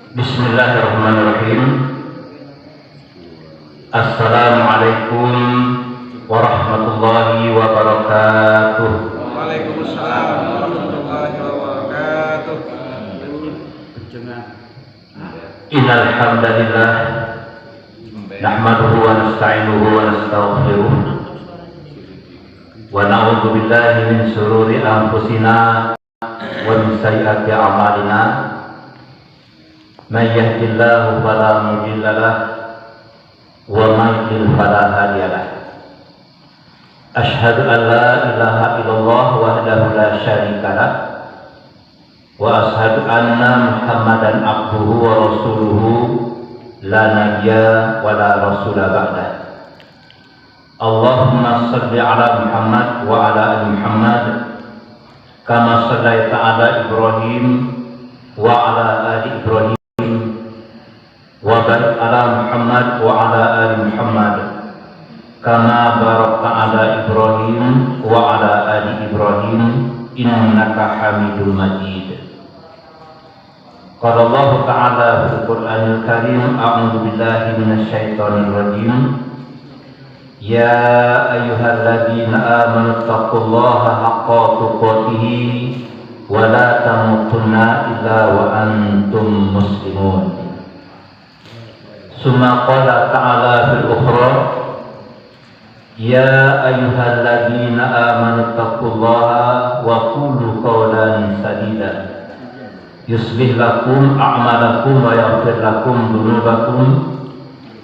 Bismillahirrahmanirrahim. Assalamualaikum warahmatullahi wabarakatuh. Waalaikumsalam warahmatullahi wabarakatuh. Innal hamdalillah nahmaduhu wa nasta'inuhu wa nastaghfiruh wa na'udzu billahi min shururi anfusina wa min sayyiati a'malina. May yahdihillahu fala mudilla lahu wa may yudlil fala hadiya lahu. Asyhadu an la ilaha illallah wahdahu la syarika lah wa asyhadu anna Muhammadan abduhu wa rasuluhu la nabiyya wa la rasula ba'dah. Allahumma shalli ala Muhammad wa ala ali Muhammad kama shallaita ala Ibrahim wa ala ali Ibrahim wa barik ala Muhammad wa ala ali Muhammad kama barakta ala Ibrahim wa ala ali Ibrahim innaka Hamidum Majid. Qala Allah Ta'ala fil Qur'anil Karim, a'udzu billahi minasy syaithanir rajim. Ya ayyuhalladzina amanu taqullaha haqqa tuqatih wa la tamutunna illa wa antum muslimun. Summa qala ta'ala fil ukhra, ya ayyuhalladzina amanu taqullaha wa qulu qawlan sadida yuslih lakum a'malakum wa yaghfir lakum dhunubakum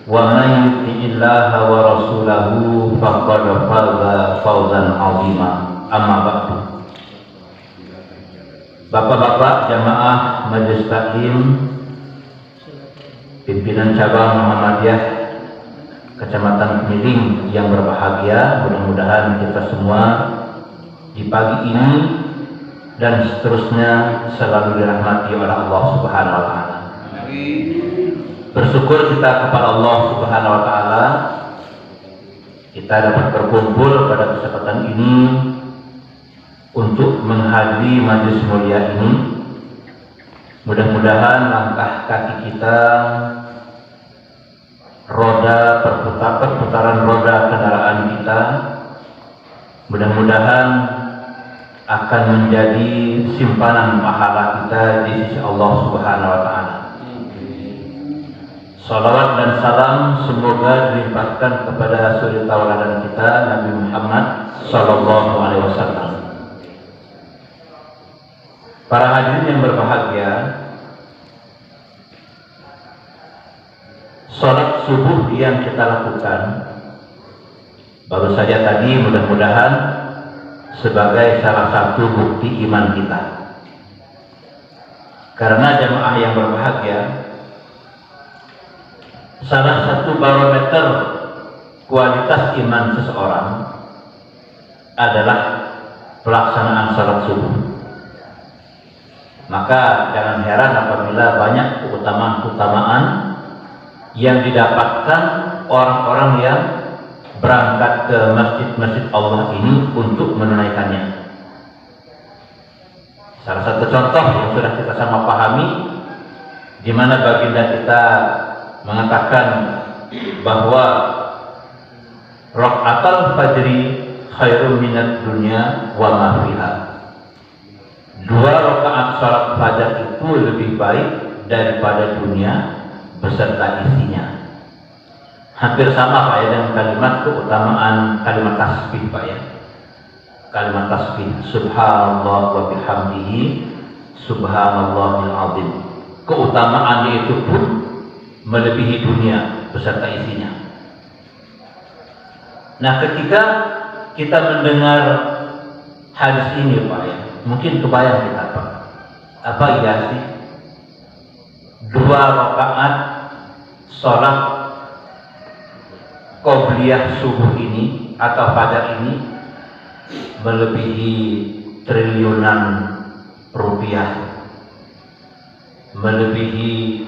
wa man yuti'illaha wa rasulahu faqad faza fawzan 'azima. Amma ba'du. Bapak-bapak jamaah Majelis Taklim, pimpinan cabang Muhammadiyah Kecamatan Kemiling yang berbahagia, mudah-mudahan kita semua di pagi ini dan seterusnya selalu dirahmati oleh Allah Subhanahu wa Ta'ala. Bersyukur kita kepada Allah Subhanahu wa Ta'ala, kita dapat berkumpul pada kesempatan ini untuk menghadiri majelis mulia ini. Mudah-mudahan langkah kaki kita, perputaran roda kendaraan kita, mudah-mudahan akan menjadi simpanan pahala kita di sisi Allah Subhanahu wa Ta'ala. Salawat dan salam semoga dilimpahkan kepada suri tauladan kita Nabi Muhammad sallallahu alaihi wasallam. Para hadirin yang berbahagia, salat subuh yang kita lakukan baru saja tadi mudah-mudahan sebagai salah satu bukti iman kita. Karena jemaah yang berbahagia, salah satu barometer kualitas iman seseorang adalah pelaksanaan salat subuh. Maka jangan heran apabila banyak keutamaan-keutamaan yang didapatkan orang-orang yang berangkat ke masjid-masjid Allah ini untuk menunaikannya. Salah satu contoh yang sudah kita sama pahami, di mana baginda kita mengatakan bahwa rakaatul fajri khairum minad dunya wa ma fiha. 2 rakaat salat fajar itu lebih baik daripada dunia beserta isinya. Hampir sama Pak ya dengan kalimat keutamaan kalimat tasbih Pak ya. Kalimat tasbih subhanallah wa bihamdihi subhanallahil azim. Keutamaannya itu pun melebihi dunia beserta isinya. Nah, ketika kita mendengar hadis ini Pak ya, mungkin kebayang kita Pak, apa iya sih 2 rakaat sholat qobliyah subuh ini atau fajar ini melebihi triliunan rupiah, melebihi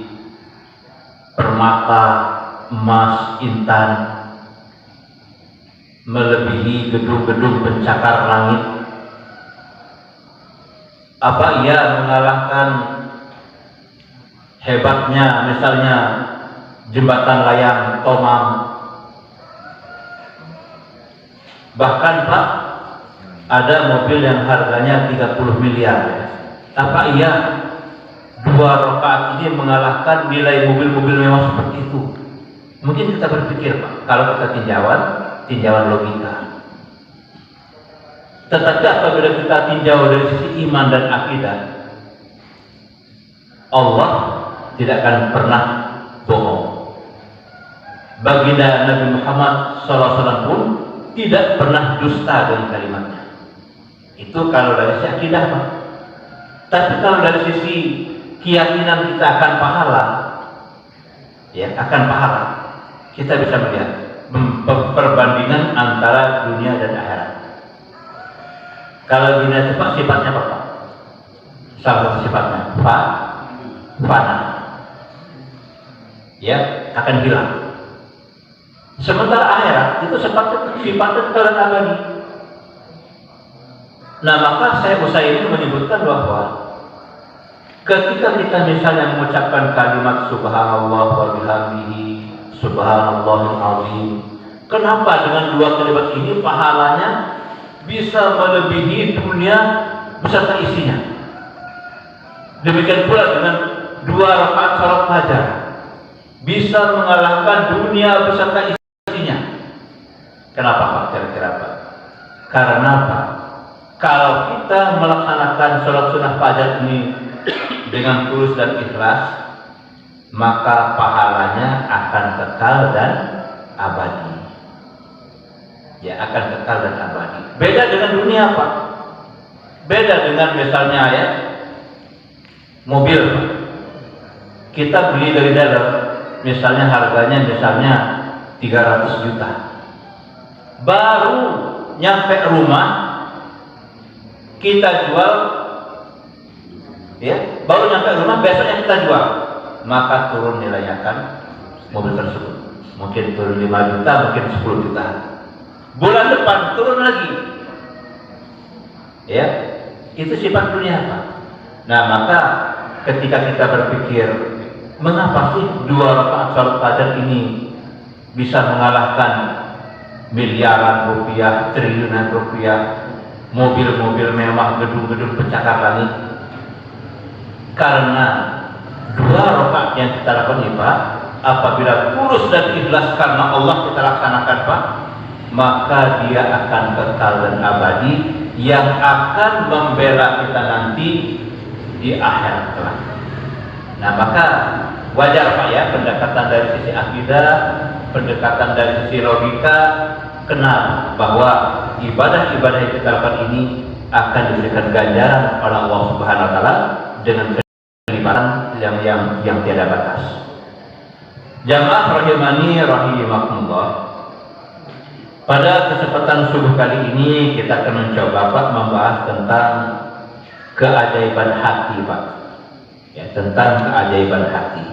permata emas intan, melebihi gedung-gedung pencakar langit. Apa ia mengalahkan hebatnya misalnya jembatan layang Tomang. Bahkan Pak, ada mobil yang harganya 30 miliar. Apa iya 2 rakaat ini mengalahkan nilai mobil-mobil mewah seperti itu? Mungkin kita berpikir Pak, kalau kita tinjauan logika. Tetapi apabila kita tinjau dari sisi iman dan akidah, Allah tidak akan pernah bohong. Baginda Nabi Muhammad SAW pun tidak pernah dusta dengan kalimatnya. Itu kalau dari sisi akidah Pak. Tapi kalau dari sisi keyakinan kita akan pahala, ya akan pahala, kita bisa melihat perbandingan antara dunia dan akhirat. Kalau dunia itu Pak, sifatnya apa Pak? Salah satu sifatnya fana, ya akan hilang. Sementara akhirat itu sifatnya kekal abadi. Nah maka saya Utsaimin menyebutkan bahwa ketika kita misalnya mengucapkan kalimat subhanallah wa bihamdihi subhanallahil azim, kenapa dengan 2 kalimat ini pahalanya bisa melebihi dunia beserta isinya? Demikian pula dengan 2 rakaat salat fajar bisa mengalahkan dunia beserta isinya. Kenapa Pak? Kira-kira Pak? Karena Pak, kalau kita melaksanakan salat sunnah fajar ini dengan tulus dan ikhlas, maka pahalanya akan kekal dan abadi. Ya, akan kekal dan abadi. Beda dengan dunia Pak. Beda dengan misalnya ya mobil. Kita beli dari dalam, misalnya harganya misalnya 300 juta. Baru nyampe rumah kita jual, ya, baru nyampe rumah besoknya kita jual, maka turun nilainya kan mobil tersebut. Mungkin turun 5 juta, mungkin 10 juta. Bulan depan turun lagi. Ya, itu sifat dunia Pak. Nah maka ketika kita berpikir, mengapa sih 2 rakaat salat fajar ini bisa mengalahkan miliaran rupiah, triliunan rupiah, mobil-mobil mewah, gedung-gedung pencakar langit? Karena 2 rakaat yang kita lakukan ini Pak, apabila tulus dan ikhlas karena Allah kita laksanakan Pak, maka dia akan kekal dan abadi, yang akan membela kita nanti di akhirat kelak. Nah maka wajar Pak ya, pendekatan dari sisi akidah, pendekatan dari sisi logika, kenal bahwa ibadah-ibadah yang kita lakukan ini akan diberikan ganjaran oleh Allah Subhanahu wa taala dengan kenikmatan yang tiada batas. Jamaah rahimani rahimakumullah. Pada kesempatan subuh kali ini kita akan mencoba Pak membahas tentang keajaiban hati Pak. Ya, tentang keajaiban hati.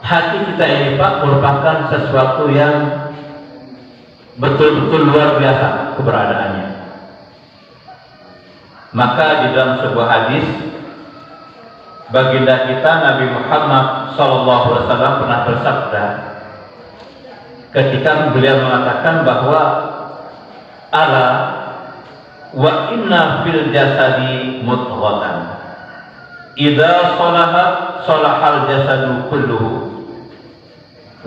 Hati kita ini Pak merupakan sesuatu yang betul-betul luar biasa keberadaannya. Maka di dalam sebuah hadis, baginda kita Nabi Muhammad SAW pernah bersabda, ketika beliau mengatakan bahwa ala wa inna fil jasadi mudghatan idza salahat salahal jasadu kulluhu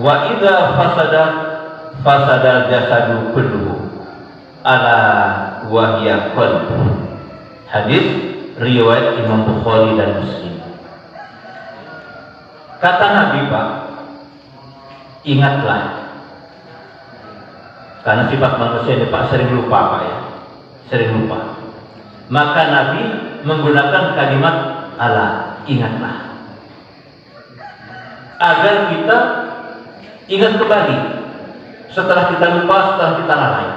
wa idza fasadat fasadal jasadu kulluhu ala wa hiya qalb. Hadis riwayat Imam Bukhari dan Muslim. Kata Nabi Pak, ingatlah, karena sifat manusia ini Pak sering lupa Pak ya, sering lupa. Maka Nabi menggunakan kalimat ala, ingatlah, agar kita ingat kembali setelah kita lupa, setelah kita lalai.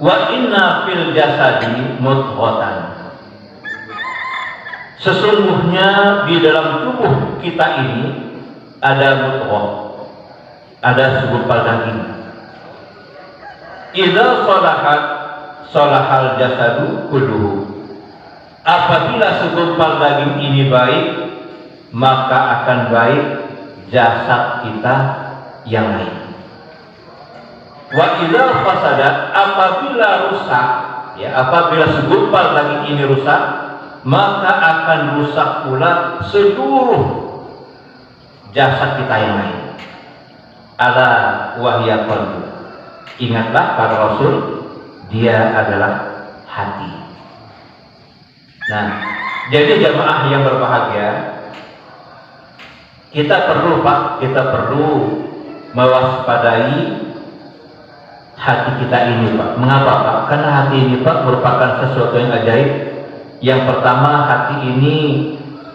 Wa inna fil jasadi mudghatan. Sesungguhnya di dalam tubuh kita ini ada mudghah, ada segumpal daging. Idza salahat salahal jasadu kulluhu. apabila segumpal daging ini baik, maka akan baik jasad kita yang lain. Wa idza fasada, apabila rusak, ya, apabila segumpal daging ini rusak, maka akan rusak pula seluruh jasad kita yang lain. Ala wahya qalbu. Ingatlah kata Rasul, dia adalah hati. Nah, jadi jamaah yang berbahagia, kita perlu mewaspadai hati kita ini, Pak. Mengapa, Pak? Karena hati ini, Pak, merupakan sesuatu yang ajaib. Yang pertama, hati ini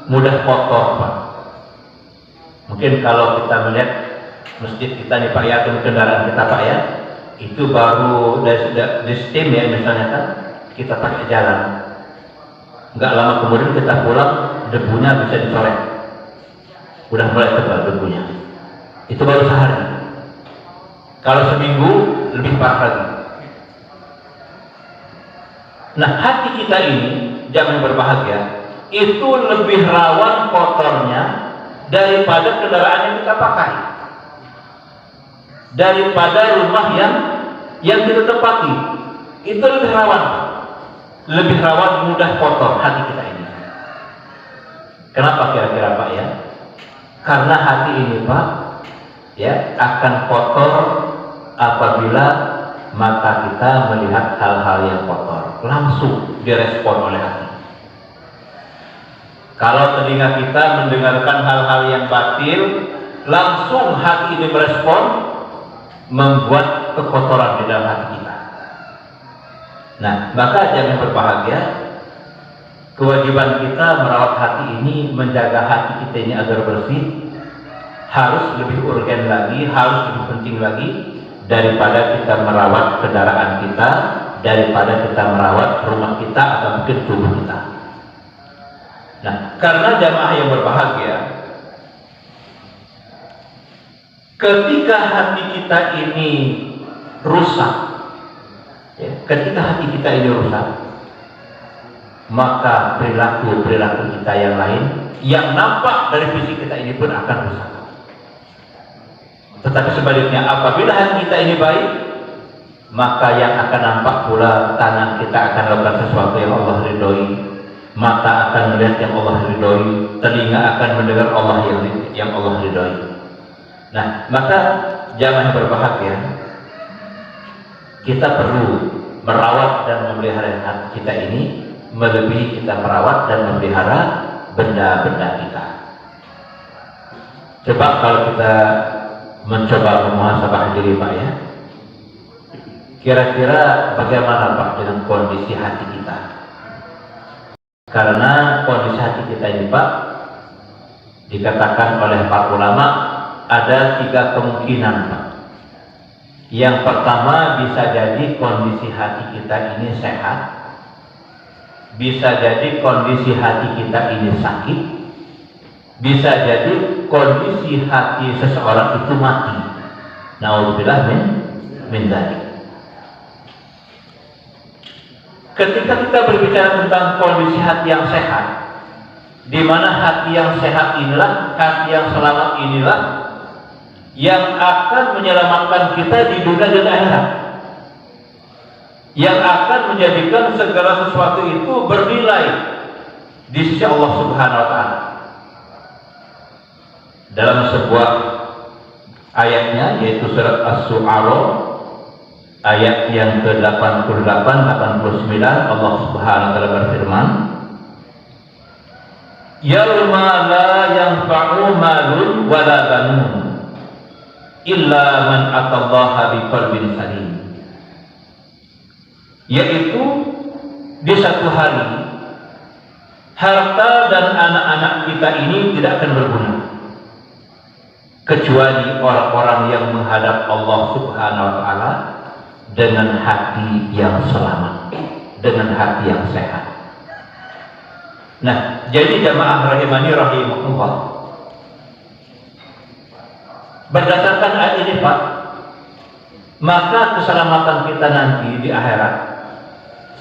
mudah kotor, Pak. Mungkin kalau kita melihat masjid kita nih, Pak, ya, atau kendaraan kita, Pak, ya, itu baru dari steam, ya, misalnya kan, kita pakai jalan. Nggak lama kemudian kita pulang, debunya bisa dicorek. Udah mulai tebal debunya. Itu baru sehari. Kalau seminggu lebih parah lagi. Nah, hati kita ini, jamaah yang berbahagia, itu lebih rawan kotornya daripada kendaraan yang kita pakai, daripada rumah yang kita tempati. Itu lebih rawan mudah kotor hati kita ini. Kenapa kira-kira, Pak, ya? Karena hati ini, Pak, ya, akan kotor apabila mata kita melihat hal-hal yang kotor, langsung direspon oleh hati. Kalau telinga kita mendengarkan hal-hal yang batil, langsung hati ini merespon, membuat kekotoran di dalam hati kita. Nah, maka jangan berbahagia, kewajiban kita merawat hati ini, menjaga hati kita ini agar bersih, harus lebih urgen lagi, harus lebih penting lagi daripada kita merawat kendaraan kita, daripada kita merawat rumah kita atau mungkin tubuh kita. Nah, karena jamaah yang berbahagia, ketika hati kita ini rusak, ya, ketika hati kita ini rusak, maka perilaku kita yang lain yang nampak dari fisik kita ini pun akan rusak. Tetapi sebaliknya, apabila hati kita ini baik, maka yang akan nampak pula, tangan kita akan melakukan sesuatu yang Allah ridhoi, mata akan melihat yang Allah ridhoi, telinga akan mendengar yang Allah ridhoi. Nah, maka jamaah yang berbahagia, kita perlu merawat dan memelihara hati kita ini melebihi kita merawat dan memelihara benda-benda kita. Coba kalau kita mencoba memuhasabah diri, Pak, ya, kira-kira bagaimana, Pak, dengan kondisi hati kita? Karena kondisi hati kita ini, Pak, dikatakan oleh para ulama ada 3 kemungkinan, Pak. Yang pertama, bisa jadi kondisi hati kita ini sehat, bisa jadi kondisi hati kita ini sakit, bisa jadi kondisi hati seseorang itu mati. Na'udzubillah min dzalik. Ketika kita berbicara tentang kondisi hati yang sehat, di mana hati yang sehat inilah, hati yang selamat inilah yang akan menyelamatkan kita di dunia dan akhirat, yang akan menjadikan segala sesuatu itu bernilai di sisi Allah Subhanahu wa Ta'ala. Dalam sebuah ayatnya, yaitu surat As-Su'ara ayat yang ke-88 89, Allah Subhanahu wa Ta'ala berfirman, yauma la yanfa'u malun wala banun illa man atallaha biqalbin salim. Yaitu di satu hari harta dan anak-anak kita ini tidak akan berguna kecuali orang-orang yang menghadap Allah Subhanahu wa Ta'ala dengan hati yang selamat, dengan hati yang sehat. Nah, jadi jamaah rahimani rahimahullah, berdasarkan ayat ini, Pak, maka keselamatan kita nanti di akhirat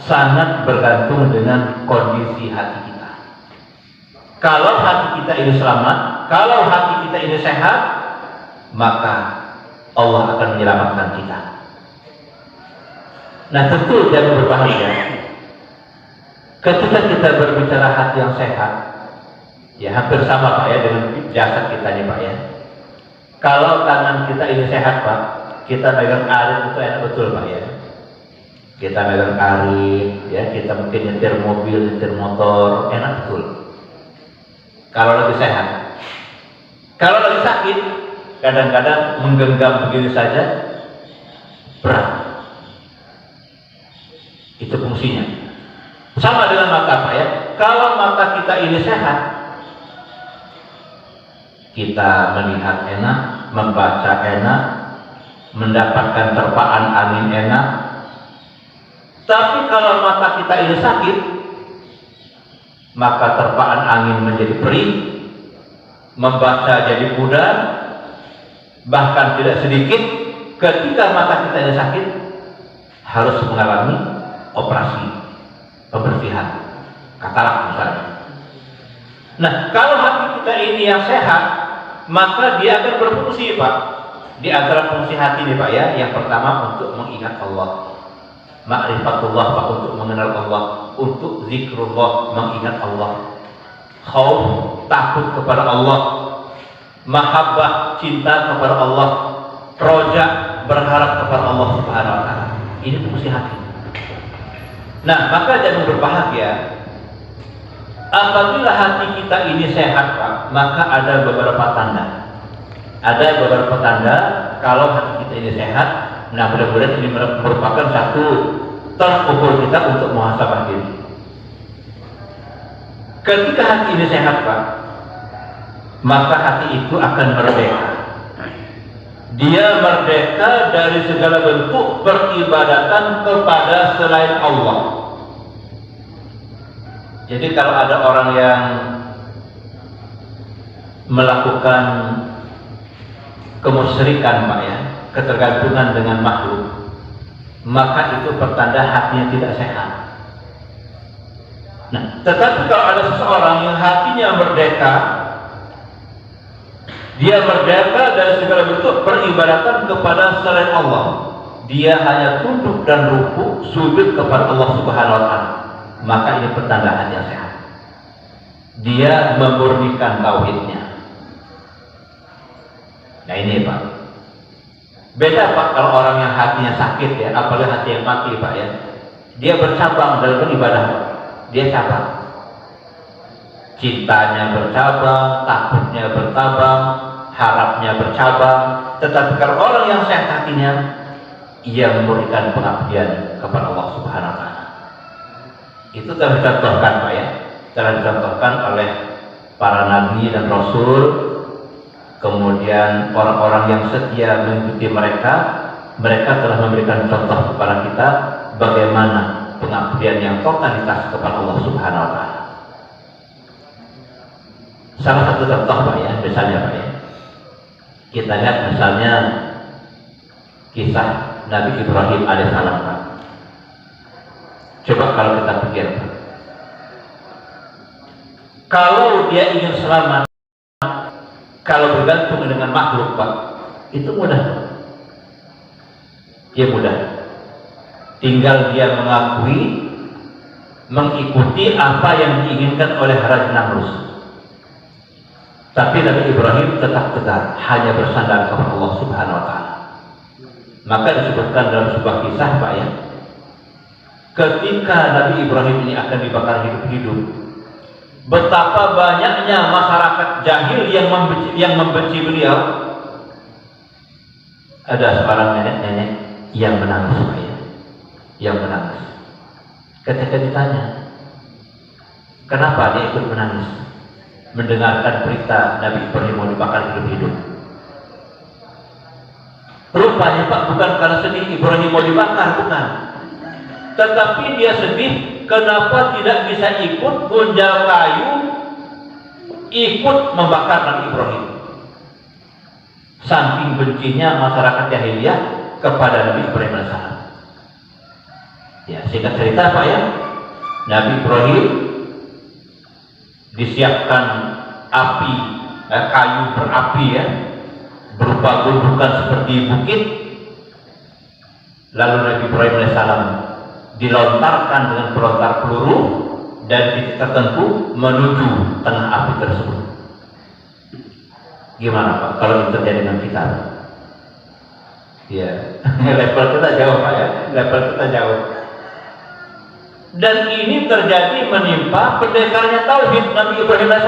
sangat bergantung dengan kondisi hati kita. Kalau hati kita ini selamat, kalau hati kita ini sehat, maka Allah akan menyelamatkan kita. Nah, tentu jangan berbahagia ketika kita berbicara hati yang sehat. Ya, hampir sama Pak ya dengan jasad kita nih Pak ya. Kalau tangan kita ini sehat Pak, kita megang arit itu enak betul Pak ya. Kita megang arit, ya kita mungkin nyetir mobil, nyetir motor, enak betul. Kalau lagi sehat. Kalau lagi sakit, kadang-kadang menggenggam begini saja berat. Itu fungsinya. Sama dengan mata Pak ya. Kalau mata kita ini sehat, kita melihat enak, membaca enak, mendapatkan terpaan angin enak. Tapi kalau mata kita ini sakit, maka terpaan angin menjadi perih, membaca jadi pudar, bahkan tidak sedikit ketika mata kita ini sakit harus mengalami operasi pembersihan, katarak misalnya. Nah, kalau hati kita ini yang sehat, maka dia akan berfungsi Pak. Di antara fungsi hati ini Pak ya, yang pertama untuk mengingat Allah, ma'rifatullah Pak, untuk mengenal Allah, untuk zikrullah, mengingat Allah, khauf, takut kepada Allah, mahabbah, cinta kepada Allah, roja, berharap kepada Allah Subhanahu wa ta'ala. Ini fungsi hati. Nah, maka jangan berbahagia apabila hati kita ini sehat Pak, maka ada beberapa tanda. Ada beberapa tanda kalau hati kita ini sehat. Nah, mudah-mudahan ini merupakan satu tolak ukur kita untuk muhasabah diri. Ketika hati ini sehat Pak, maka hati itu akan merdeka. Dia merdeka dari segala bentuk peribadatan kepada selain Allah. Jadi kalau ada orang yang melakukan kemusyrikan Pak ya, ketergantungan dengan makhluk, maka itu pertanda hatinya tidak sehat. Nah, tetapi kalau ada seseorang yang hatinya merdeka, dia merdeka dari segala bentuk peribadatan kepada selain Allah, dia hanya tunduk dan rukuk sujud kepada Allah Subhanahu wa ta'ala, maka ini pertanda hati yang sehat. Dia memurnikan tauhidnya. Nah ini Pak, beda Pak kalau orang yang hatinya sakit ya, apalagi hati yang mati Pak ya, dia bercabang dalam beribadah Pak. Dia cabang, cintanya bercabang, takutnya bercabang, harapnya bercabang. Tetapi kalau orang yang sehat hatinya, ia memberikan pengabdian kepada Allah Subhanahu wa ta'ala. Itu telah dicontohkan Pak ya, telah dicontohkan oleh para nabi dan rasul. Kemudian orang-orang yang setia mengikuti mereka telah memberikan contoh kepada kita bagaimana pengabdian yang totalitas kepada Allah Subhanahu wa ta'ala. Salah satu contoh Pak ya, misalnya Pak ya, kita lihat misalnya kisah Nabi Ibrahim alaihissalam Pak. Coba kalau kita pikir Pak, kalau dia ingin selamat, kalau bergantung dengan makhluk Pak, itu mudah. Dia mudah. Tinggal dia mengakui, mengikuti apa yang diinginkan oleh Raja Namrus. Tapi Nabi Ibrahim tetap tegar, hanya bersandar kepada Allah Subhanahu wa ta'ala. Maka disebutkan dalam sebuah kisah Pak ya, ketika Nabi Ibrahim ini akan dibakar hidup-hidup, betapa banyaknya masyarakat jahil yang membenci beliau. Ada seorang nenek-nenek yang menangis Pak ya, yang menangis. Ketika ditanya, kenapa dia ikut menangis mendengarkan berita Nabi Ibrahim mau dibakar hidup-hidup? Rupanya Pak, bukan karena sedih Ibrahim mau dibakar, bukan. Tetapi dia sedih kenapa tidak bisa ikut gunjal kayu, ikut membakar Nabi Ibrahim. Saking bencinya masyarakat jahiliyah kepada Nabi Ibrahim AS. Ya, singkat cerita Pak ya, Nabi Ibrahim disiapkan api, kayu berapi ya, berupa gundukan seperti bukit. Lalu Nabi Ibrahim AS dilontarkan dengan pelontar peluru dan titik tertentu menuju tengah api tersebut. Gimana Pak kalau itu terjadi dengan kita? Ya, level kita jauh Pak ya, level kita jauh. Dan ini terjadi menimpa pendekarnya tauhid Nabi Ibrahim AS.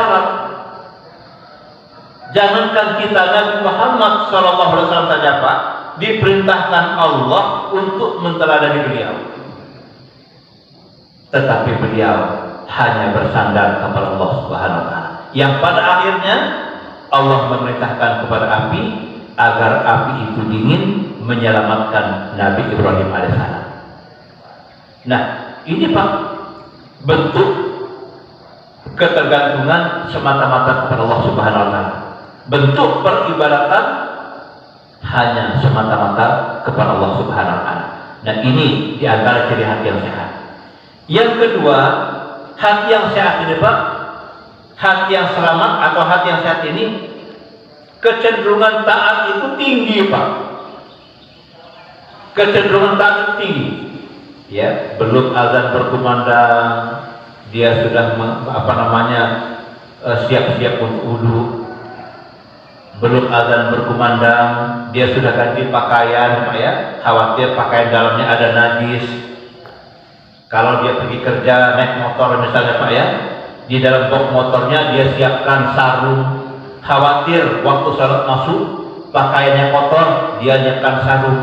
Jangankan kita, Nabi Muhammad SAW saja Pak, diperintahkan Allah untuk menteladani beliau. Tetapi beliau hanya bersandar kepada Allah Subhanahu wa Ta'ala, yang pada akhirnya Allah memerintahkan kepada api agar api itu dingin menyelamatkan Nabi Ibrahim alaihissalam. Nah, ini Pak, bentuk ketergantungan semata-mata kepada Allah Subhanahu wa Ta'ala. Bentuk peribadatan hanya semata-mata kepada Allah Subhanahu wa Ta'ala. Nah, ini di antara ciri hati yang sehat. Yang kedua, hati yang sehat ini Pak, hati yang selamat atau hati yang sehat ini kecenderungan taat itu tinggi Pak. Kecenderungan taat itu tinggi. Ya, belum azan berkumandang dia sudah siap-siap untuk wudu. Belum azan berkumandang dia sudah ganti pakaian Pak ya, khawatir pakaian dalamnya ada najis. Kalau dia pergi kerja naik motor misalnya Pak ya, di dalam box motornya dia siapkan sarung, khawatir waktu salat masuk pakaiannya kotor, dia nyiapkan sarung.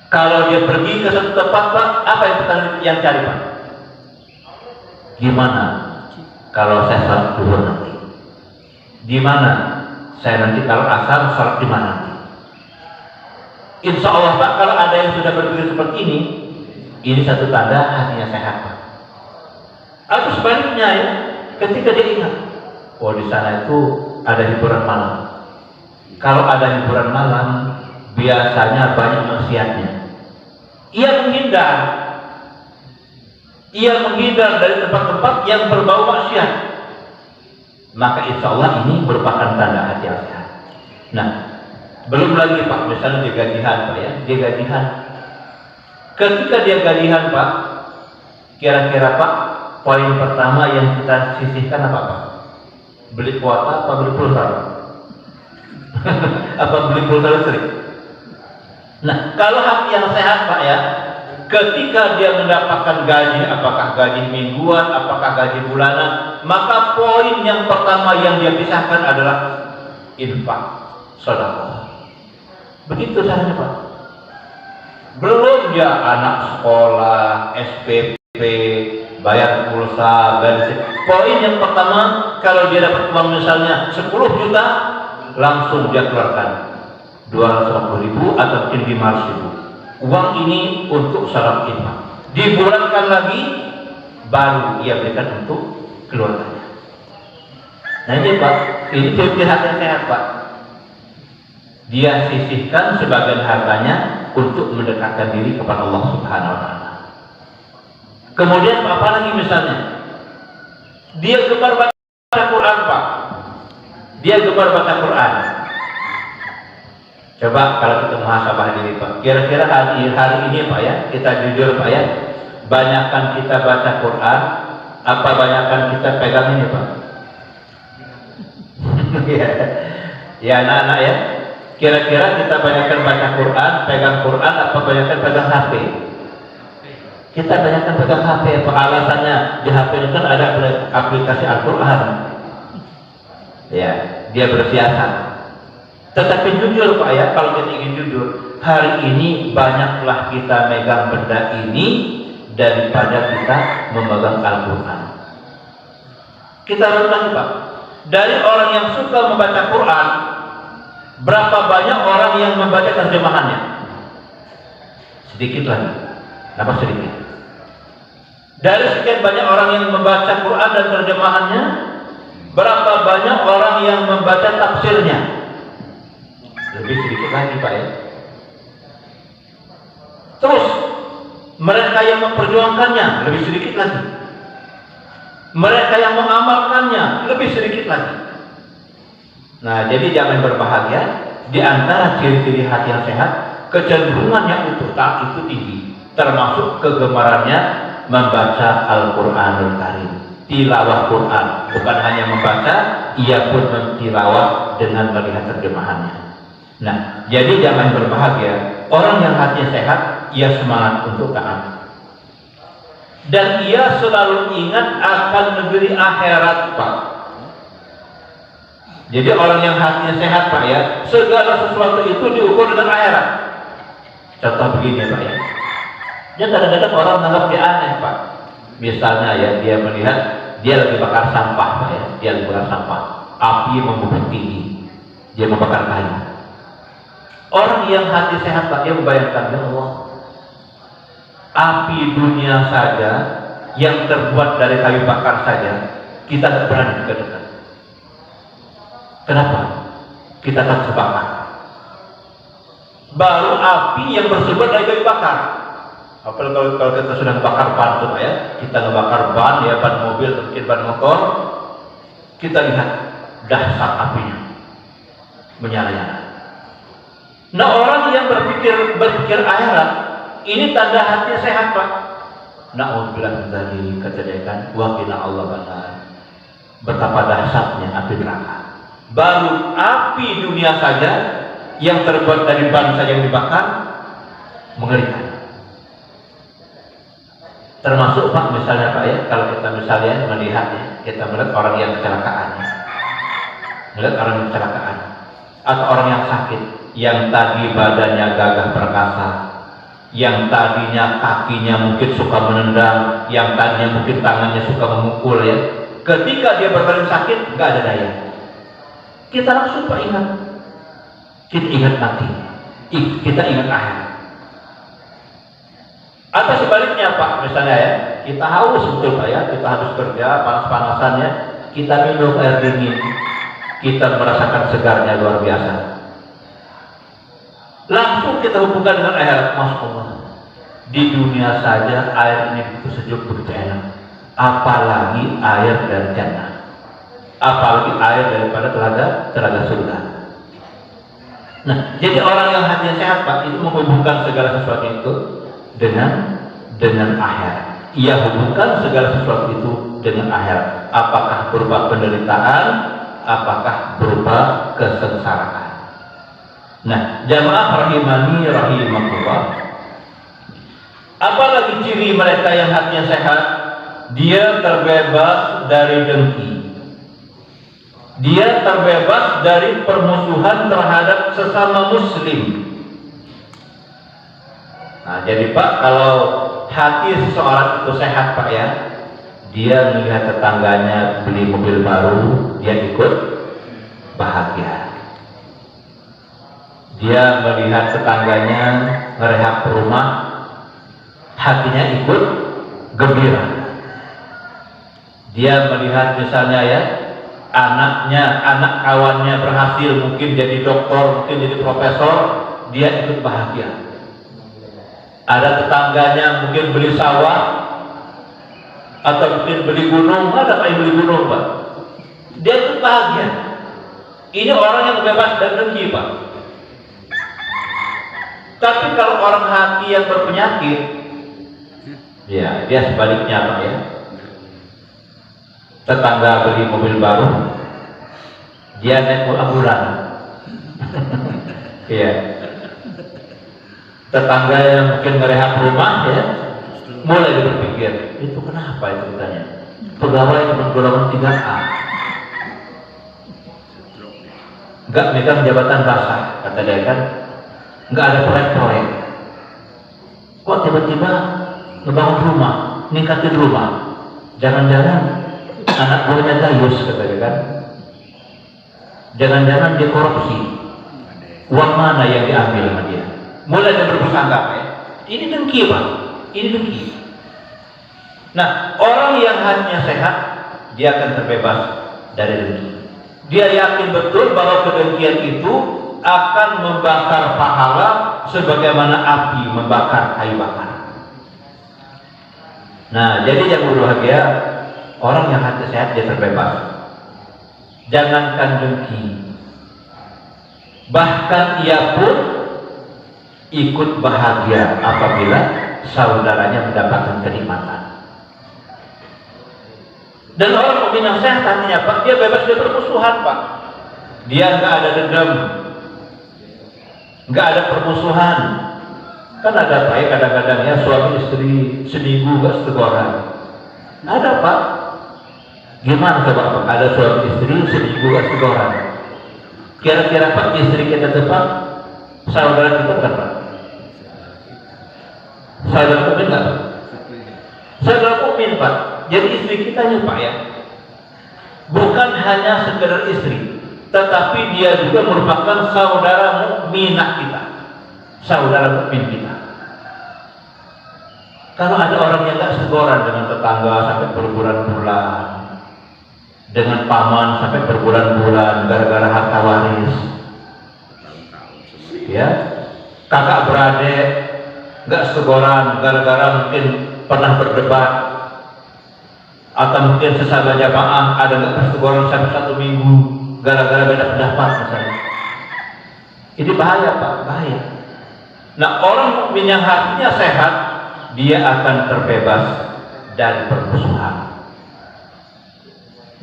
Kalau dia pergi ke satu tempat Pak, apa yang cari Pak? Gimana kalau saya salat duhur nanti? Gimana saya nanti kalau asar salat di mana nanti? Insya Allah Pak, kalau ada yang sudah berpikir seperti ini satu tanda hatinya sehat Pak. Atau sebaliknya ya, ketika dia ingat, oh di sana itu ada hiburan malam. Kalau ada hiburan malam, biasanya banyak maksiatnya. Ia menghindar dari tempat-tempat yang berbau maksiat. Maka insya Allah ini merupakan tanda hati yang sehat. Nah, belum lagi Pak, misalnya dia gajian Pak ya, dia gajian. Ketika dia gajian Pak, kira-kira Pak, poin pertama yang kita sisihkan apa Pak? Beli kuota apa beli pulsa? Apa beli pulsa listrik? Nah, kalau hati yang sehat Pak ya, ketika dia mendapatkan gaji, apakah gaji mingguan, apakah gaji bulanan, maka poin yang pertama yang dia pisahkan adalah infak, sedekah. Begitu saja Pak. Belum dia anak sekolah, SPP, bayar pulsa, bensin. Poin yang pertama, kalau dia dapat uang misalnya 10 juta, langsung dia keluarkan 250.000 atau 500.000. Uang ini untuk syarat infak. Dibulankan lagi, baru ia berikan untuk keluarganya. Nah ini Pak, ini ciri hati yang sehat Pak. Dia sisihkan sebagian hartanya untuk mendekatkan diri kepada Allah Subhanahu wa Ta'ala. Kemudian apa lagi misalnya? Dia gemar baca Quran Pak. Dia gemar baca Quran. Coba kalau kita muhasabah diri Pak, kira-kira hari ini Pak ya, kita jujur Pak ya, banyakkan kita baca Quran, apa banyakkan kita pegang ini Pak? Ya anak-anak ya, kira-kira kita banyakkan baca Quran, pegang Quran, apa banyakkan pegang HP? Kita banyakkan pegang HP, apa alasannya? Di HP itu kan ada aplikasi Al-Quran. Ya, dia bersiasat. Tetapi jujur Pak ya, kalau kita ingin jujur, hari ini banyaklah kita megang benda ini daripada kita memegang Al-Quran. Kita rendah Pak, dari orang yang suka membaca Quran, berapa banyak orang yang membaca terjemahannya? Sedikit lagi. Kenapa sedikit? Dari sekian banyak orang yang membaca Quran dan terjemahannya, berapa banyak orang yang membaca tafsirnya? Lebih sedikit lagi Pak ya. Terus Mereka yang memperjuangkannya lebih sedikit lagi. Mereka yang mengamalkannya lebih sedikit lagi. Nah, jadi jangan berbahagia. Di antara ciri-ciri hati yang sehat, kecenderungannya untuk taat itu tinggi, termasuk kegemarannya membaca Al-Quranul Karim, tilawah Quran. Bukan hanya membaca, ia pun mentilawah dengan melihat terjemahannya. Nah, jadi jangan berbahagia. Orang yang hatinya sehat, ia semangat untuk taat. Dan ia selalu ingat akan negeri akhirat, Pak. Jadi orang yang hatinya sehat, Pak ya, segala sesuatu itu diukur dengan akhirat. Contoh begini, Pak ya. Ya kadang-kadang orang menganggap dia aneh, Pak. Misalnya ya, dia melihat dia lagi bakar sampah, Pak ya. Dia lagi bakar sampah. Api membubuk tinggi. Dia membakar kayu. Orang yang hati sehat, Pak, dia membayangkan, ya Allah, api dunia saja yang terbuat dari kayu bakar saja kita tidak berani dekat-dekat. Kenapa? Kita akan terbakar. Baru api yang bersumber dari kayu bakar. Apalagi kalau kita sudah bakar ban tuh ya, kita ngebakar ban ya, ban mobil, mungkin ban motor, kita lihat dahsyat apinya menyala-nyala. Nah, orang yang berpikir akhirat, ini tanda hati sehat, Pak. Na'udzubillah dari kejadian wakina Allah benar. Betapa dahsyatnya api neraka. Baru api dunia saja yang terbuat dari ban saja yang dibakar mengerikan. Termasuk, Pak, misalnya, Pak ya, kalau kita misalnya melihat ya, kita melihat orang yang kecelakaan, melihat orang yang kecelakaan atau orang yang sakit, yang tadi badannya gagah perkasa, yang tadinya kakinya mungkin suka menendang, yang tadinya mungkin tangannya suka memukul ya. Ketika dia berbadan sakit, nggak ada daya. Kita langsung, Pak, ingat. Kita ingat mati. Kita ingat akhirat. Atau sebaliknya, Pak, misalnya ya, kita haus betul, Pak ya, kita harus kerja panas-panasannya, kita minum air dingin, kita merasakan segarnya luar biasa. Langsung kita hubungkan dengan akhirat. Masya Allah, di dunia saja air ini begitu sejuk, begitu enak, apalagi air dari jannah, apalagi air daripada telaga surga. Nah, jadi orang yang hatinya sehat, Pak, itu menghubungkan segala sesuatu itu dengan akhirat. Ia hubungkan segala sesuatu itu dengan akhirat. Apakah berupa penderitaan, apakah berupa kesengsaraan. Nah, jamaah rahimani rahimakumullah, apalagi ciri mereka yang hatinya sehat? Dia terbebas dari dengki. Dia terbebas dari permusuhan terhadap sesama muslim. Nah, jadi, Pak, kalau hati seseorang itu sehat, Pak ya, dia melihat tetangganya beli mobil baru, dia ikut bahagia. Dia melihat tetangganya ngerehab rumah, hatinya ikut gembira. Dia melihat misalnya ya, anak kawannya berhasil, mungkin jadi dokter, mungkin jadi profesor, dia ikut bahagia. Ada tetangganya mungkin beli sawah atau mungkin beli gunung, ada Pak yang beli gunung, Pak. Dia ikut bahagia. Ini orang yang bebas dan dengki, Pak. Tapi kalau orang hati yang berpenyakit, ya dia sebaliknya, Pak ya. Tetangga beli mobil baru, dia naik ambulan. Iya. Tetangga yang mungkin ngerehab rumah ya, mulai berpikir, itu kenapa itu katanya? Pegawai cuma golongan 3A, nggak megang jabatan basah, kata dia kan, nggak ada proyek-proyek. Kok tiba-tiba ngebangun rumah, ningkatin rumah? Jangan-jangan anak buahnya gayus, kata dia kan. Jangan-jangan dia korupsi. Uang mana yang diambil sama dia? Mulai dia berprasangka, ya. Ini dengki, Pak. Ini dengki. Nah, orang yang hatinya sehat, dia akan terbebas dari dengki. Dia yakin betul bahwa kedengkian itu akan membakar pahala sebagaimana api membakar kayu bakar. Nah, jadi yang berbahagia orang yang hati sehat, dia terbebas. Jangankan dengki, bahkan ia pun ikut bahagia apabila saudaranya mendapatkan kenikmatan. Dan orang mukmin yang sehat hatinya, Pak, dia bebas dari permusuhan, Pak. Dia nggak ada dendam, nggak ada permusuhan. Kan ada Pak, ya, kadang-kadang ya suami istri seminggu nggak seteguran. Ada Pak. Gimana coba Pak? Ada suami istri seminggu nggak seteguran. Kira-kira Pak, istri kita tepat saudara kita kan Pak? Saudara mukmin nggak? Saudara mukmin Pak. Jadi istri kita nih Pak ya, bukan hanya sekedar istri, tetapi dia juga merupakan saudara mukminah kita, saudara mukmin kita. Kalau ada orang yang nggak segoran dengan tetangga sampai berbulan-bulan, dengan paman sampai berbulan-bulan gara-gara harta waris, ya, kakak beradik nggak segoran gara-gara mungkin pernah berdebat, atau mungkin sesama jamaah ada nggak segoran sampai 1 minggu gara-gara beda pendapat misalnya. Ini bahaya Pak, bahaya. Nah, orang mukmin yang hatinya sehat, dia akan terbebas dari permusuhan.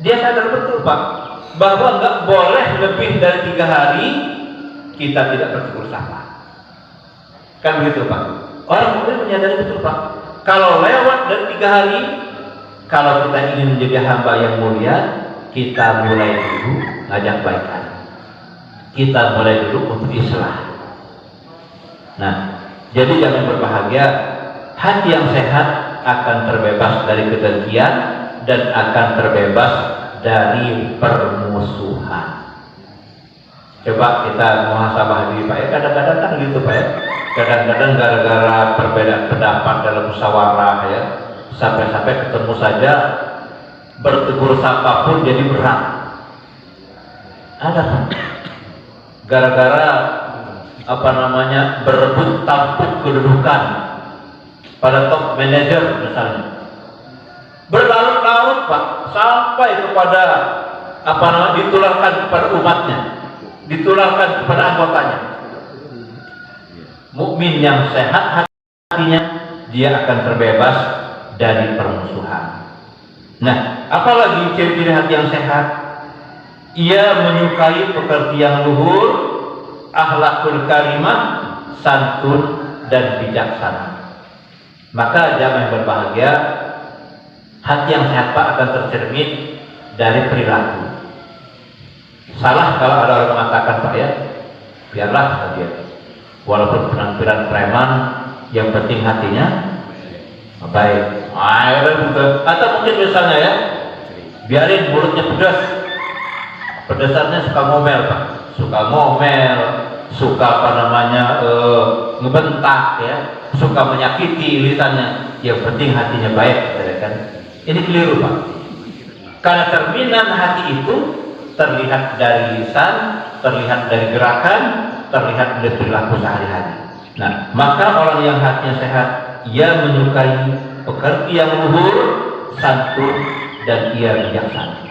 Dia sadar betul Pak, bahwa nggak boleh lebih dari 3 hari kita tidak bertegur sapa. Kan begitu Pak. Orang mukmin menyadari betul Pak, kalau lewat dari 3 hari, kalau kita ingin menjadi hamba yang mulia, kita mulai dulu ngajak baikan. Kita mulai dulu untuk islah. Nah, jadi jangan berbahagia. Hati yang sehat akan terbebas dari kedengkian dan akan terbebas dari permusuhan. Coba kita muhasabah diri Pak ya. Kadang-kadang kan gitu Pak ya. Kadang-kadang gara-gara perbedaan pendapat dalam musyawarah ya, sampai-sampai ketemu saja bertegur sapa pun jadi berat. Ada kan? Gara-gara berebut tampuk kedudukan pada top manager misalnya, berlarut-larut Pak, sampai kepada ditularkan kepada umatnya, ditularkan kepada anggotanya. Mukmin yang sehat hatinya, dia akan terbebas dari permusuhan. Nah, apalagi ciri-ciri hati yang sehat? Ia menyukai pekerti yang luhur, akhlakul karimah, santun dan bijaksana. Maka jamaah yang berbahagia, hati yang sehat Pak akan tercermin dari perilaku. Salah kalau ada orang mengatakan Pak ya, biarlah dia, walaupun penampilan preman, yang penting hatinya baik. Atau mungkin misalnya ya, biarin mulutnya pedas, pedasannya suka ngomel Pak, suka ngomel, suka ngebentak ya, suka menyakiti lisannya, yang penting hatinya baik, kan? Ini keliru Pak, karena cerminan hati itu terlihat dari lisan, terlihat dari gerakan, terlihat dari perilaku sehari-hari. Nah, maka orang yang hatinya sehat, ia menyukai pekerti yang luhur, santun, dan ia bijaksana.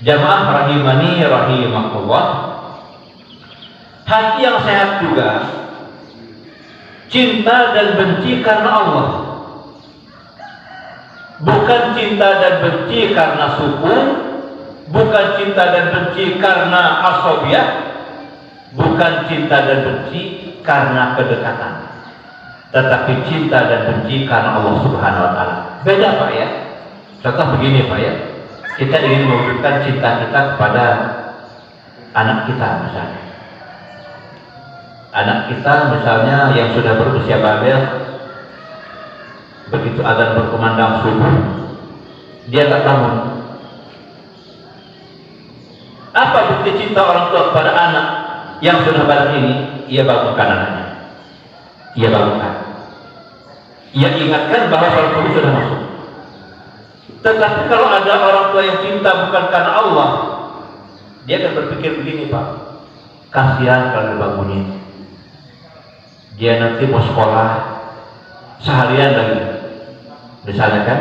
Jamaah rahimani rahimakumullah, hati yang sehat juga cinta dan benci karena Allah, bukan cinta dan benci karena suku, bukan cinta dan benci karena asobiah, bukan cinta dan benci karena kedekatan, tetapi cinta dan benci karena Allah Subhanahu wa Ta'ala. Beda Pak ya. Contoh begini Pak ya, kita ingin mewujudkan cinta kita kepada anak kita misalnya. Anak kita misalnya yang sudah berusia balik, begitu azan berkumandang subuh, dia tak bangun. Apa bukti cinta orang tua kepada anak yang sudah balik ini? Ia bangunkan anaknya, ia bangunkan, ia ingatkan bahwa sholat subuh sudah masuk. Tetapi kalau ada orang tua yang cinta bukan karena Allah, dia akan berpikir begini Pak, kasihan kalau dibangunin, dia nanti mau sekolah seharian lagi, Misalnya kan,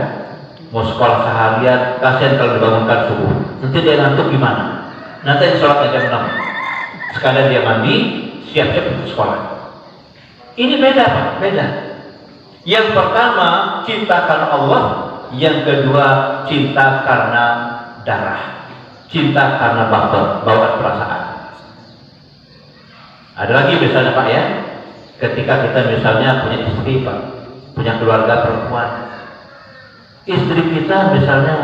mau sekolah seharian, kasihan kalau dibangunkan subuh. Nanti dia ngantuk gimana? Nanti sholat jam 6. Sekalian dia mandi, siap-siap untuk sekolah. Ini beda Pak, beda. Yang pertama, cinta karena Allah. Yang kedua, cinta karena darah. Cinta karena bawaan perasaan. Ada lagi misalnya Pak ya, ketika kita misalnya punya istri Pak, punya keluarga perempuan, istri kita misalnya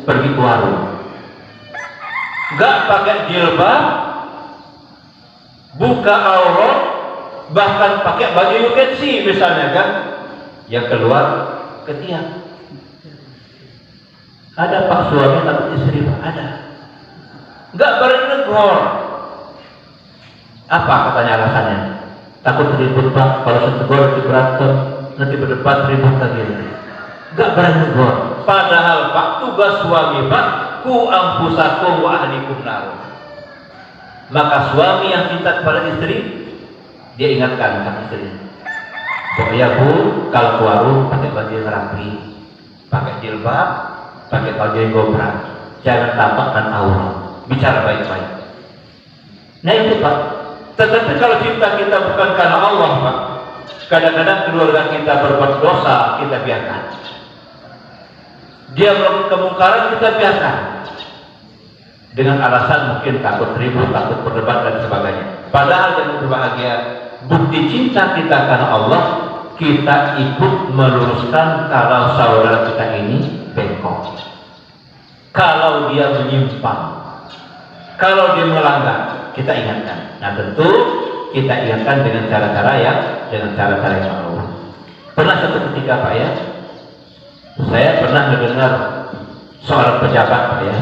pergi ke warung, nggak pakai jilbab, buka aurat, bahkan pakai baju you can see misalnya kan, yang keluar ke tiang. Ada Pak suami takut istri Pak, ada. Nggak berani negor. Apa katanya alasannya? Takut ribut Pak, kalau setegur itu berantem, nanti berdebat ribut lagi. Nggak berani negor. Padahal Pak, tugas suami Pak, ku anfusakum wa ahlikum nar. Maka suami yang cinta kepada istri, dia ingatkan sama istrinya, "Oh ya Bu, kalau ke warung pakai baju yang rapi, pakai jilbab, pakai baju yang gobrak, jangan tampakkan aurat, bicara baik-baik." Nah itu Pak. Tetapi kalau cinta kita bukan karena Allah Pak, kadang-kadang keluarga kita berbuat dosa, kita biarkan. Dia melakukan kemungkaran, kita biarkan. Dengan alasan mungkin takut ribut, takut berdebat dan sebagainya. Padahal yang berbahagia, bukti cinta kita karena Allah, kita ikut meluruskan kalau saudara kita ini bengkok, kalau dia menyimpang, kalau dia melanggar, kita ingatkan. Nah tentu kita ingatkan dengan cara-cara yang ma'ruf. Pernah satu ketika Pak ya, saya pernah mendengar seorang pejabat Pak ya,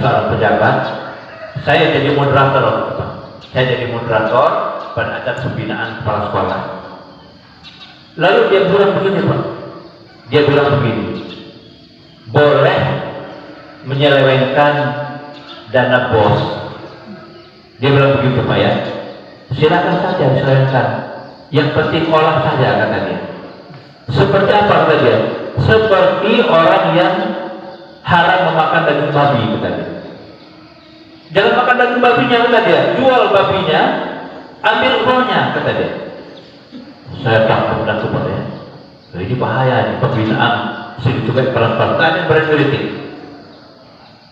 saya jadi moderator Pak. Saya jadi moderator pada acara pembinaan kepala sekolah. Lalu dia bilang begini Pak, dia bilang begini, boleh menyelewengkan dana bos. Dia bilang begitu Pak ya, silakan saja diselewengkan, yang penting olah saja kata dia. Seperti apa kata dia? Seperti orang yang haram memakan daging babi kata dia. Jangan makan daging babinya kata dia, jual babinya, ambil rohnya kata dia. Saya takut dan Pak ya, ini bahaya ini pembinaan segitu baik pelan-pelan, tak ada yang berani kritik.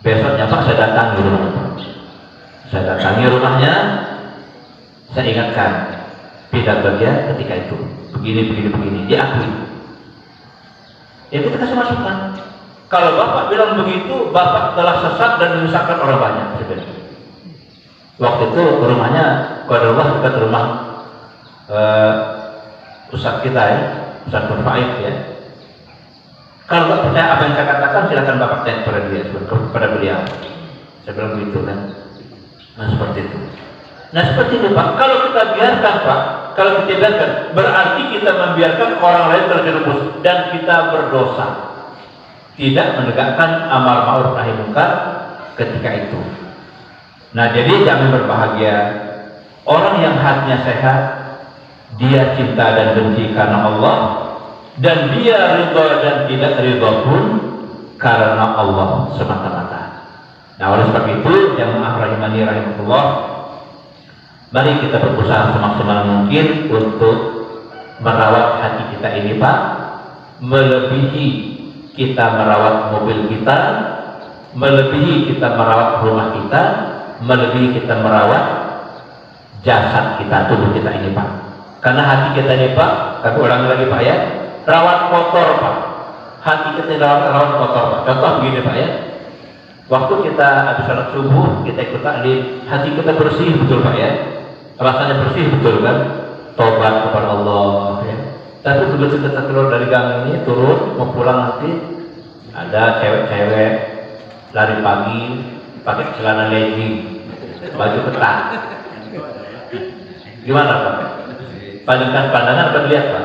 Besoknya Pak saya datangi rumahnya Pak. Saya datangi rumahnya, saya ingatkan pidato dia ketika itu begini, dia akui. Ya kita kasih masukan. Kalau Bapak bilang begitu, Bapak telah sesat dan menyesatkan orang banyak sebenarnya. Waktu itu rumahnya qadarullah dekat rumah Ustaz kita ya, Ustaz Faid ya. Kalau nggak percaya apa yang saya katakan, silakan Bapak tanya kepada beliau. Saya bilang begitu kan. Nah seperti itu. Nah seperti itu Pak. Kalau kita biarkan Pak, kalau kita biarkan, berarti kita membiarkan orang lain terjerumus dan kita berdosa, tidak menegakkan amar ma'ruf nahi munkar ketika itu. Nah jadi kami berbahagia orang yang hatinya sehat, dia cinta dan benci karena Allah, dan dia ridha dan tidak ridha pun karena Allah semata-mata. Nah oleh sebab itu, jamaah rahimani rahimahullah, mari kita berusaha semaksimal mungkin untuk merawat hati kita ini Pak, melebihi kita merawat mobil kita, melebihi kita merawat rumah kita, melebihi kita merawat jasad kita, tubuh kita ini Pak. Karena hati kita ini Pak, kami ulangi lagi Pak ya, rawat kotor Pak. Hati kita rawat kotor Pak. Contoh begini Pak ya, waktu kita habis salat subuh, kita ikut taklim, hati kita bersih betul Pak ya, rasanya bersih betul kan, tobat kepada Allah ya. Tapi begitu kita keluar dari gang ini, turun mau pulang nanti, ada cewek-cewek lari pagi pakai celana legging, baju ketat. Gimana Pak? Palingkan pandangan apa dilihat Pak?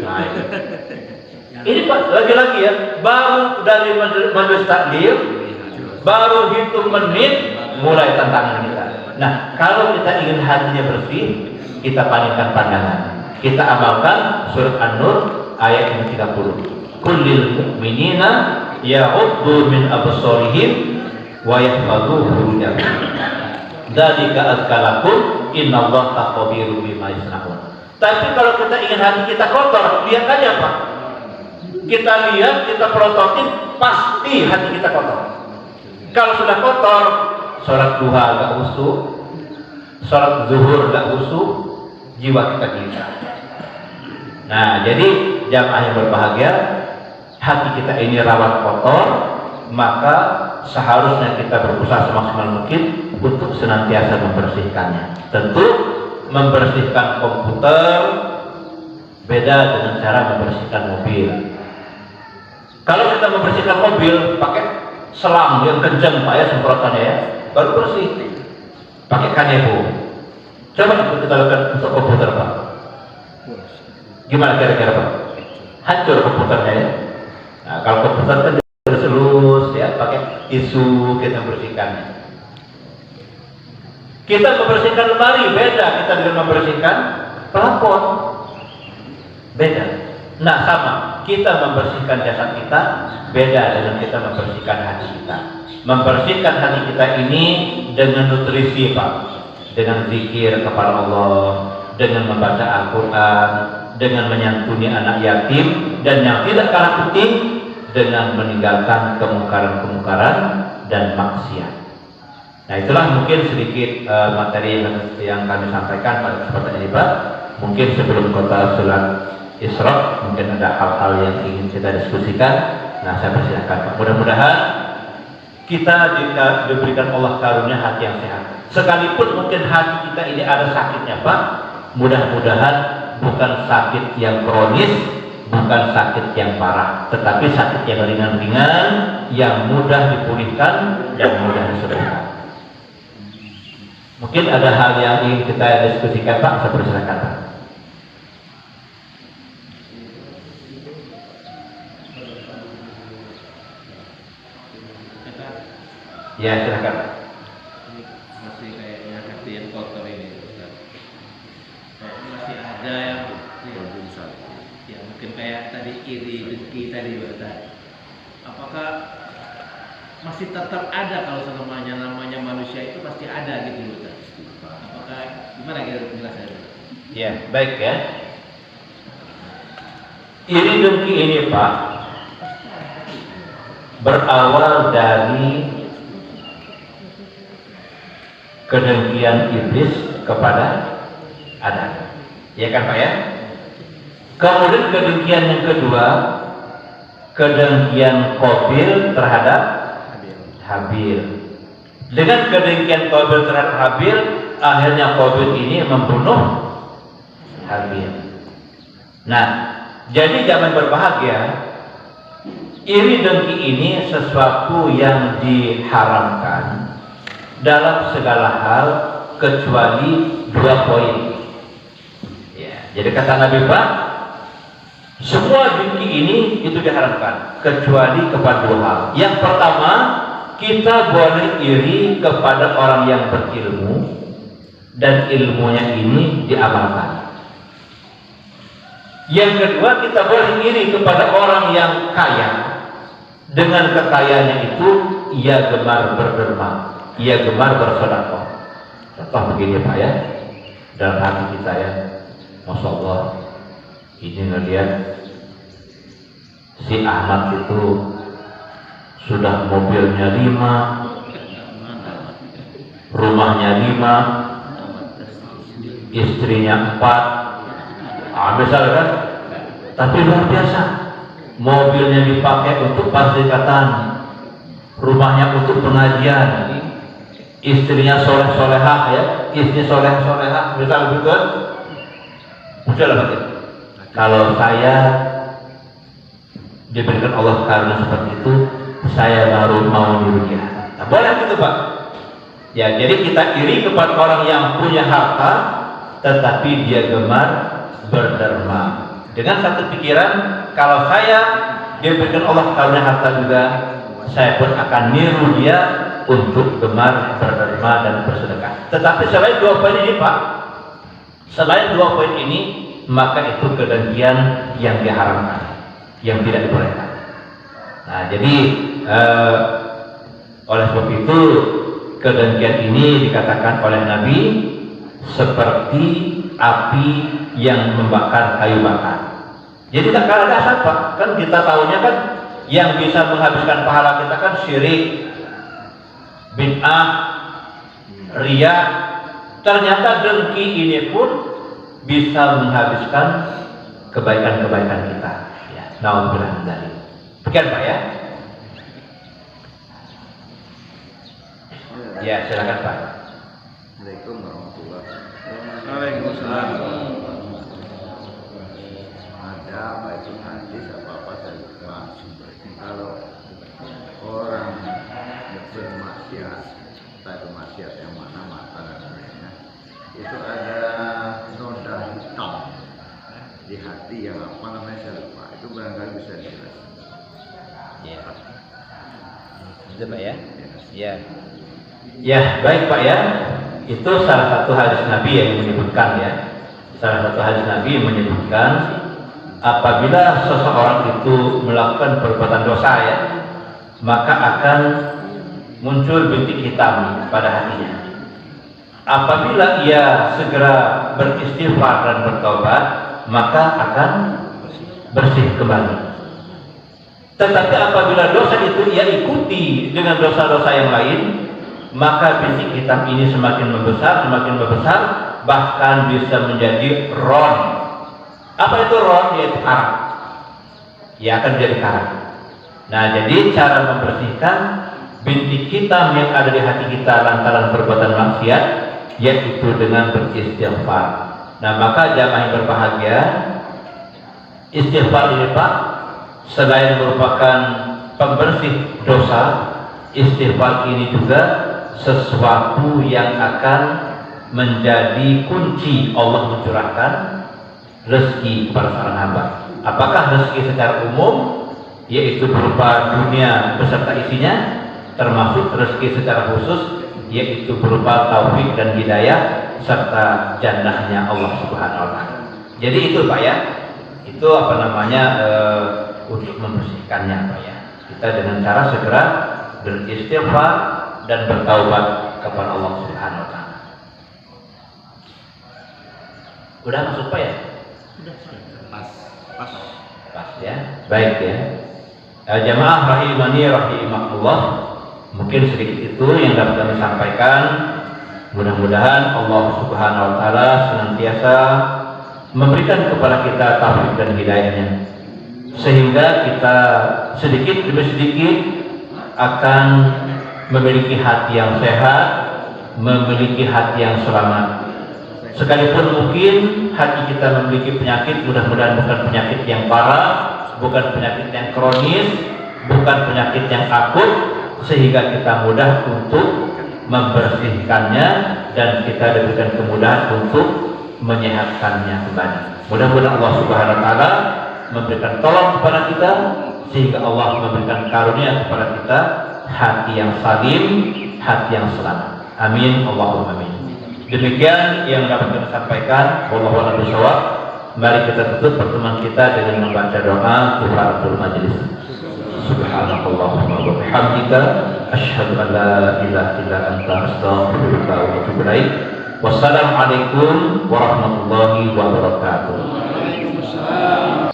Nah, ini Pak, lagi-lagi ya, baru dari majelis taklim, baru hitung menit mulai tantangan kita. Nah, kalau kita ingin hatinya bersih, kita palingkan pandangan. Kita amalkan surat An-Nur ayat 30. kullil mu'minina ya'uddu min absarihim wa yahfazu furujahum. Dzalika azkalakum innallaha khabirun bima yasnaun. Tapi kalau kita ingin hati kita kotor, lihat aja Pak. Kita lihat, kita prototip, pasti hati kita kotor. Kalau sudah kotor, sholat duha gak khusyuk, sholat zuhur gak khusyuk, jiwa kita gelisah. Nah, jadi jamaah yang berbahagia, hati kita ini rawan kotor, maka seharusnya kita berusaha semaksimal mungkin untuk senantiasa membersihkannya. Tentu membersihkan komputer beda dengan cara membersihkan mobil. Kalau kita membersihkan mobil pakai selang yang kencang Pak ya, semprotannya ya, baru bersih. Pakai kanebo. Coba kita lakukan untuk komputer Pak. Gimana kira-kira Pak? Hancur komputernya ya. Nah, kalau komputer kan selus ya, pakai tisu kita bersihkannya. Kita membersihkan lemari beda kita dengan membersihkan plafon. Beda. Nah sama, kita membersihkan jasad kita beda dengan kita membersihkan hati kita. Membersihkan hati kita ini dengan nutrisi Pak, dengan zikir kepada Allah, dengan membaca Al-Quran, dengan menyantuni anak yatim, dan yang tidak kalah penting dengan meninggalkan kemungkaran-kemungkaran dan maksiat. Nah itulah mungkin sedikit materi yang kami sampaikan pada kesempatan ini Pak. Mungkin sebelum kota sholat Isra mungkin ada hal-hal yang ingin kita diskusikan. Nah saya persilahkan Pak. Mudah-mudahan kita diberikan Allah karunia hati yang sehat. Sekalipun mungkin hati kita ini ada sakitnya Pak, mudah-mudahan bukan sakit yang kronis, bukan sakit yang parah, tetapi sakit yang ringan-ringan, yang mudah dipulihkan, yang mudah disembuhkan. Mungkin ada hal yang ingin kita diskusikan Pak, saya persilakan Pak. Ya silakan Pak. Masih kayaknya hati yang kotor ini Ustaz. Masih ada yang ya mungkin kayak tadi iri dengki tadi Ustaz. Apakah masih tetap ada kalau namanya manusia itu pasti ada gitu Ustaz? Apakah gimana kira penjelasannya? Ya baik ya. Iri dengki ini Pak berawal dari kedengkian iblis kepada Adam, ya kan Pak ya? Kemudian kedengkian yang kedua, kedengkian Qabil terhadap Habil. Dengan kedengkian Qabil terhadap Habil, akhirnya Qabil ini membunuh Habil. Nah, jadi jangan berbahagia. Iri dengki ini sesuatu yang diharamkan dalam segala hal kecuali 2 poin. Ya, jadi kata Nabi Pak, semua dengki ini itu diharamkan kecuali kepada 2 hal. Yang pertama, kita boleh iri kepada orang yang berilmu dan ilmunya ini diamalkan. Yang kedua, kita boleh iri kepada orang yang kaya, dengan kekayaannya itu ia gemar berderma, ia gemar bersedekah. Contoh begini Pak ya, dalam hati kita ya, Masya Allah, ini ngelihat si Ahmad itu sudah mobilnya 5, rumahnya 5, istrinya 4, misalkan. Tapi luar biasa, mobilnya dipakai untuk pastrikatan, rumahnya untuk pengajian, istrinya soleh-solehah ya, istri soleh-solehah, misal begitu. Mudah lah kalau saya diberikan Allah karunia seperti itu, saya baru mau niru dia. Nah, boleh gitu Pak. Ya, jadi kita iri kepada orang yang punya harta, tetapi dia gemar berderma. Dengan satu pikiran, kalau saya diberikan Allah karunia harta juga, saya pun akan niru dia untuk gemar berderma dan bersedekah. Tetapi selain 2 poin ini Pak, selain 2 poin ini, maka itu kedengkian yang diharamkan. yang tidak dibolehkan. Nah, jadi oleh sebab itu kedengkian ini dikatakan oleh Nabi seperti api yang membakar kayu bakar. Jadi tak ada asap Pak, kan kita tahunya kan yang bisa menghabiskan pahala kita kan syirik, bid'ah, riya. Ternyata dengki ini pun bisa menghabiskan kebaikan-kebaikan kita. Ya, naudzubillah dari. Demikian Pak ya. Ya, silakan Pak. Assalamualaikum warahmatullahi wabarakatuh. Waalaikumsalam. Ada baik hadis apa saya lupa sumbernya. Kalau orang bermaksiat, entah maksiat yang mana mata dan lainnya, itu ada noda hitam di hati yang apa namanya saya lupa. Itu barangkali bisa dijelaskan. Ya. Itu Pak ya. Ya. Ya, baik Pak ya. Itu salah satu hadis Nabi yang menyebutkan ya. Salah satu hadis Nabi yang menyebutkan apabila seseorang itu melakukan perbuatan dosa ya, maka akan muncul bintik hitam pada hatinya. Apabila ia segera beristighfar dan bertobat, maka akan bersih kembali. Tetapi apabila dosa itu ia ikuti dengan dosa-dosa yang lain, maka bintik hitam ini semakin membesar, bahkan bisa menjadi ron. Apa itu ron? Yaitu karat. Ia akan menjadi karat. Nah, jadi cara membersihkan bintik hitam yang ada di hati kita lantaran perbuatan maksiat, yaitu dengan beristighfar. Nah, maka jamaah yang berbahagia, istighfar ini Pak, selain merupakan pembersih dosa, istighfar ini juga sesuatu yang akan menjadi kunci Allah mencurahkan rezeki kepada seorang hamba. Apakah rezeki secara umum, yaitu berupa dunia beserta isinya, termasuk rezeki secara khusus, yaitu berupa taufik dan hidayah serta jannahnya Allah Subhanahu wa taala. Jadi itu Pak ya. Itu apa namanya untuk membersihkannya Pak ya. Kita dengan cara segera beristighfar dan bertaubat kepada Allah Subhanahu wa taala. Udah masuk Pak ya? Pas ya. Baik ya. Jamaah rahimani rahimakumullah. Mungkin sedikit itu yang dapat kami sampaikan. Mudah-mudahan Allah Subhanahu wa taala senantiasa memberikan kepada kita taufik dan hidayahnya, sehingga kita sedikit demi sedikit akan memiliki hati yang sehat, memiliki hati yang selamat. Sekalipun mungkin hati kita memiliki penyakit, mudah-mudahan bukan penyakit yang parah, bukan penyakit yang kronis, bukan penyakit yang akut, sehingga kita mudah untuk membersihkannya dan kita diberikan kemudahan untuk menyehatkannya kembali. Mudah-mudahan Allah Subhanahu wa taala memberikan tolong kepada kita, sehingga Allah memberikan karunia kepada kita hati yang salim, hati yang selamat. Amin, Allahumma amin. Demikian yang dapat kita sampaikan. Wallahu a'lam bishawab. Mari kita tutup pertemuan kita dengan membaca doa kifaratul majelis. Subhanallahumma wa bihamdika asyhadu an la ilaha illa anta astaghfiruka wa atubu ilaik. Wassalamualaikum warahmatullahi wabarakatuh. Waalaikumsalam.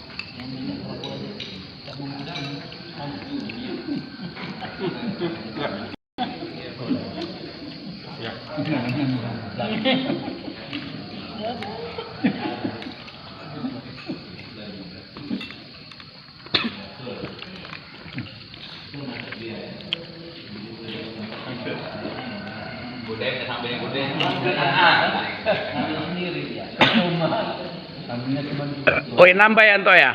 Oh, nambah ya Anto ya?